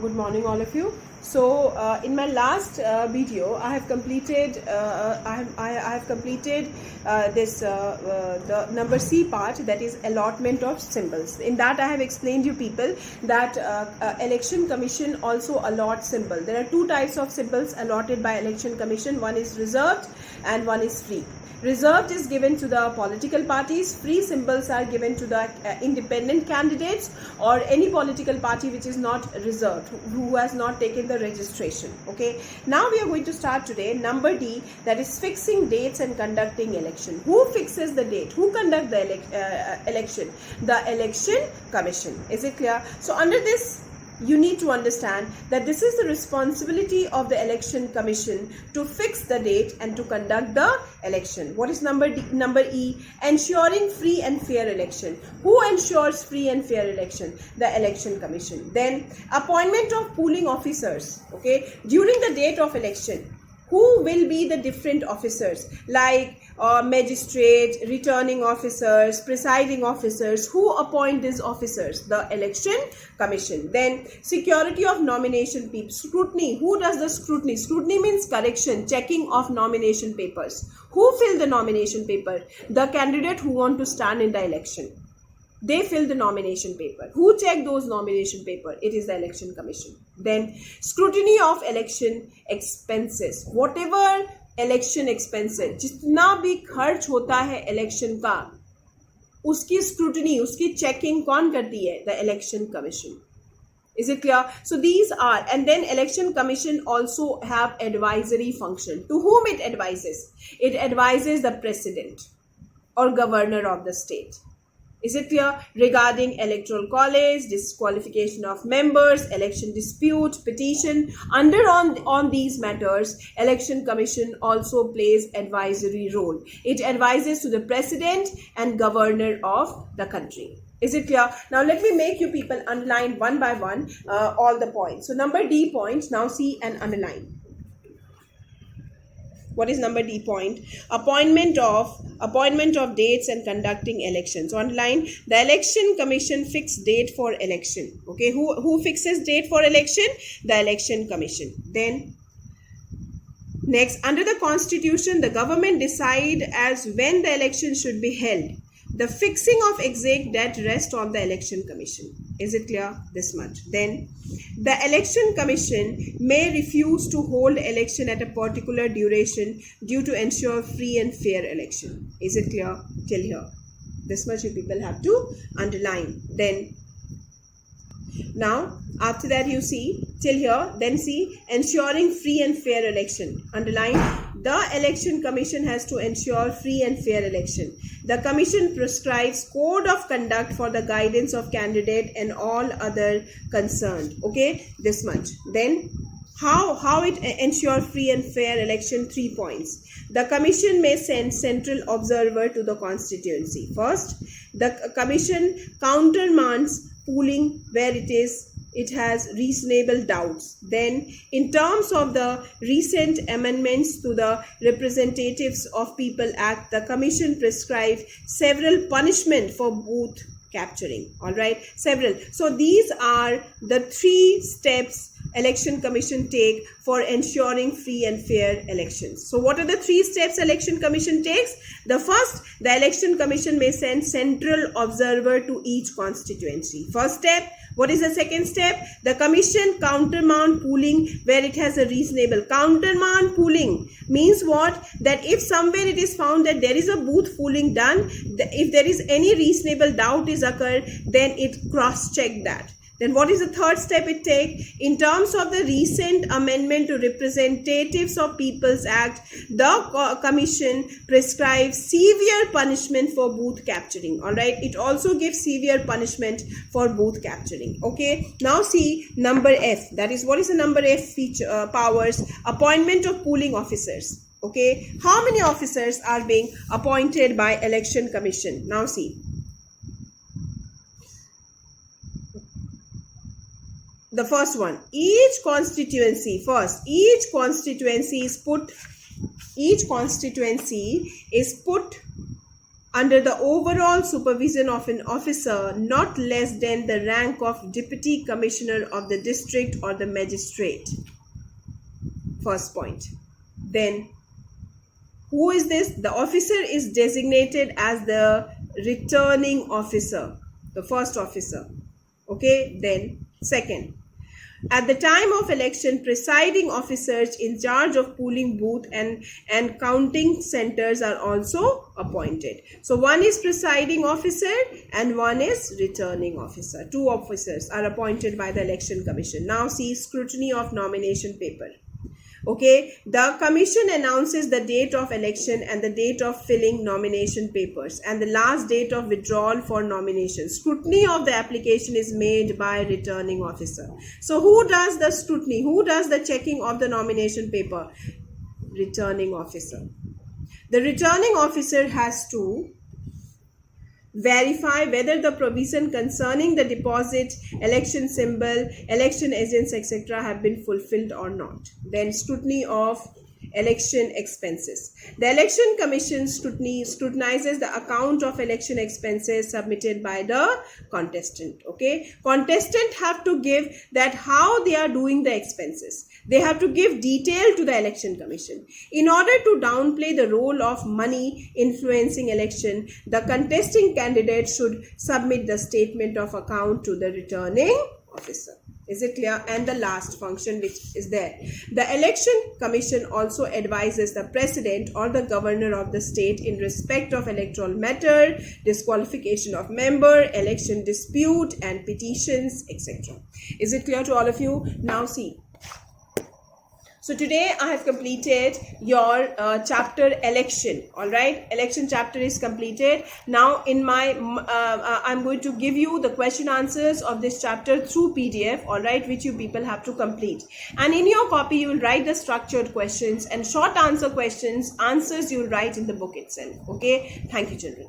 Good morning, all of you. So, in my last video, I have completed. I have completed the number C part, that is allotment of symbols. In that, I have explained you people that election commission also allots symbol. There are two types of symbols allotted by election commission. One is reserved and one is free. Reserved is given to the political parties. Free symbols are given to the independent candidates or any political party which is not reserved, who has not taken the registration. Okay. Now we are going to start today number D, that is fixing dates and conducting election. Who fixes the date? Who conduct the election? The election commission. Is it clear? So under this, you need to understand that this is the responsibility of the election commission to fix the date and to conduct the election. What is number D? Number E, ensuring free and fair election. Who ensures free and fair election? The election commission. Then appointment of polling officers. Okay, during the date of election, who will be the different officers like magistrate, returning officers, presiding officers? Who appoint these officers? The election commission. Then security of nomination people. Scrutiny. Who does the scrutiny? Scrutiny means correction, checking of nomination papers. Who fill the nomination paper? The candidate who want to stand in the election. They fill the nomination paper. Who check those nomination paper? It is the election commission. Then scrutiny of election expenses. Whatever election expenses, जितना भी खर्च होता है election का, उसकी scrutiny, उसकी checking कौन करती है? The election commission. Is it clear? So these are, and then election commission also have advisory function. To whom it advises? It advises the president or governor of the state. Is it clear? Regarding electoral college, disqualification of members, election dispute, petition, on these matters, election commission also plays advisory role. It advises to the president and governor of the country. Is it clear? Now let me make you people underline one by one all the points. So number D point, now see and underline. What is number D point? Appointment of dates and conducting elections. Underline, the election commission fixed date for election. Okay, who fixes date for election? The election commission. Then next, under the constitution, the government decide as when the election should be held. The fixing of exact date rests on the election commission. Is it clear? This much. Then the election commission may refuse to hold election at a particular duration due to ensure free and fair election. Is it clear till here? This much you people have to underline. Then now after that you see till here, then see ensuring free and fair election. Underline, the election commission has to ensure free and fair election. The commission prescribes code of conduct for the guidance of candidate and all other concerned. Okay, this much. Then how it ensure free and fair election? 3 points. The commission may send central observer to the constituency. First, the commission countermands polling where it has reasonable doubts. Then, in terms of the recent amendments to the Representatives of People Act, the Commission prescribes several punishment for booth capturing. All right, several. So these are the 3 steps election commission take for ensuring free and fair elections. So what are the 3 steps election commission takes? The first, the election commission may send central observer to each constituency. First step. What is the second step? The commission countermand polling where it has a reasonable. Countermand polling means what? That if somewhere it is found that there is a booth polling done, if there is any reasonable doubt is occurred, then it cross-check that. Then what is the third step it takes? In terms of the recent amendment to Representatives of People's Act, the commission prescribes severe punishment for booth capturing. Alright, it also gives severe punishment for booth capturing. Okay, now see number F. That is, what is the number F feature powers? Appointment of polling officers. Okay, how many officers are being appointed by election commission? Now see. The first one, each constituency is put under the overall supervision of an officer not less than the rank of Deputy Commissioner of the district or the magistrate. First point. Then, who is this? The officer is designated as the returning officer, the first officer. Okay, then second. At the time of election, presiding officers in charge of polling booth and counting centers are also appointed. So one is presiding officer and one is returning officer. Two officers are appointed by the Election Commission. Now see scrutiny of nomination paper. Okay, the commission announces the date of election and the date of filling nomination papers and the last date of withdrawal for nomination. Scrutiny of the application is made by returning officer. So who does the scrutiny? Who does the checking of the nomination paper? Returning officer. The returning officer has to verify whether the provision concerning the deposit, election symbol, election agents, etc. have been fulfilled or not. Then scrutiny of election expenses. The Election Commission scrutinizes the account of election expenses submitted by the contestant. Okay, contestant have to give that how they are doing the expenses. They have to give detail to the Election Commission. In order to downplay the role of money influencing election, the contesting candidate should submit the statement of account to the returning officer. Is it clear? And the last function which is there. The Election Commission also advises the President or the Governor of the state in respect of electoral matter, disqualification of member, election dispute and petitions, etc. Is it clear to all of you? Now see. So today I have completed your chapter election. All right, election chapter is completed. Now in my I'm going to give you the question answers of this chapter through PDF. All right, which you people have to complete. And in your copy you will write the structured questions and short answer questions. Answers you will write in the book itself. Okay, thank you children.